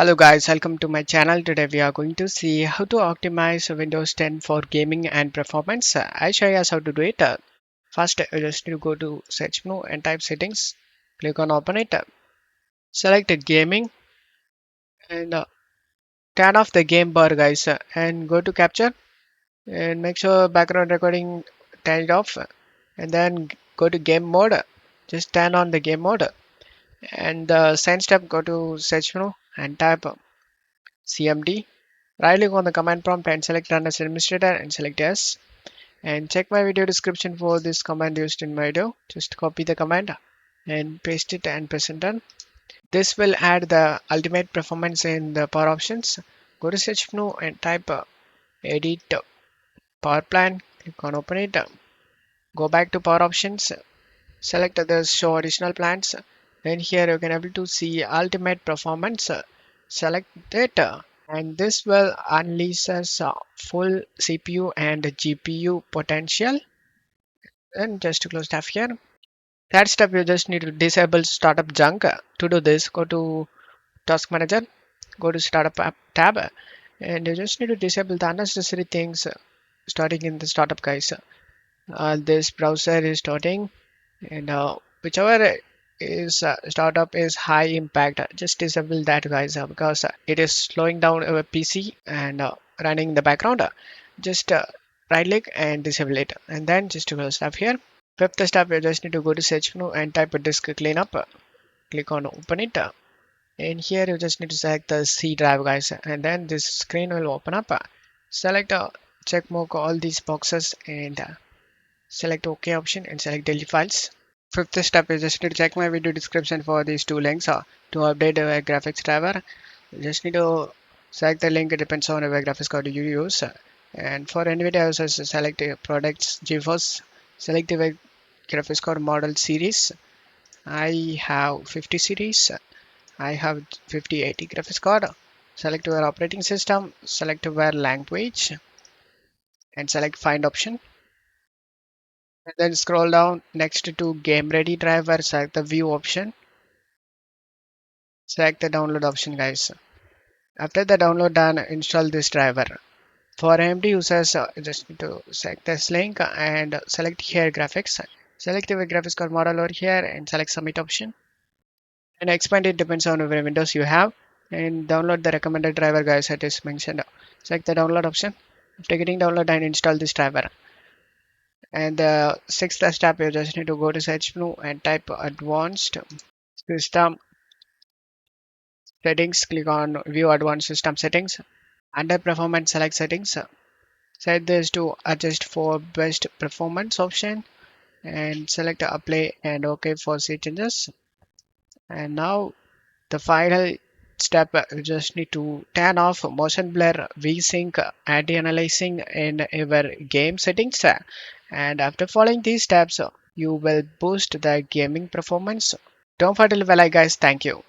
Hello guys, welcome to my channel. Today we are going to see how to optimize Windows 10 for gaming and performance. I show you guys how to do it. First, you just need to go to search menu and type settings. Click on open it. Select gaming and turn off the game bar guys and go to capture and make sure background recording turn it off and then go to game mode. Just turn on the game mode and second step go to search menu and type CMD. Right click on the command prompt and select run as administrator and select yes. And check my video description for this command used in my video. Just copy the command and paste it and press enter. This will add the ultimate performance in the power options. Go to search menu and type edit power plan. Click on open it. Go back to power options. Select the show additional plans. Then here you can able to see ultimate performance. Select it. And this will unleashes full CPU and GPU potential. And just to close tab here. Third step, you just need to disable startup junk. To do this, go to task manager, go to startup app tab, and you just need to disable the unnecessary things starting in the startup guys. This browser is starting, and whichever is startup is high impact, just disable that guys because it is slowing down our PC and running in the background. Just right click and disable it, and then just to close tab here. Fifth step, you just need to go to search menu and type a disk cleanup. Click on open it. And here you just need to select the C drive guys, and then this screen will open up. Select check mark all these boxes and select OK option and select delete files. Fifth step is just need to check my video description for these two links to update the graphics driver. You just need to select the link. It depends on the graphics card you use. And for Nvidia users, select products GeForce. Select the graphics card model series. I have 50 series. I have 5080 graphics card. Select your operating system. Select your language and select find option. And then scroll down next to game ready driver. Select the view option. Select the download option guys. After the download done, install this driver. For AMD users, just need to select this link and select here graphics. Select the graphics card model over here and select submit option. And expand it depends on which Windows you have. And download the recommended driver guys that is mentioned. Select the download option. After getting download and install this driver. And the sixth step, you just need to go to search menu and type advanced system settings. Click on view advanced system settings. Under performance, select settings. Set this to adjust for best performance option and select apply and OK for save changes. And now the final step, you just need to turn off motion blur, VSync, anti-aliasing in your game settings. And after following these steps, you will boost the gaming performance. Don't forget to leave a like guys. Thank you.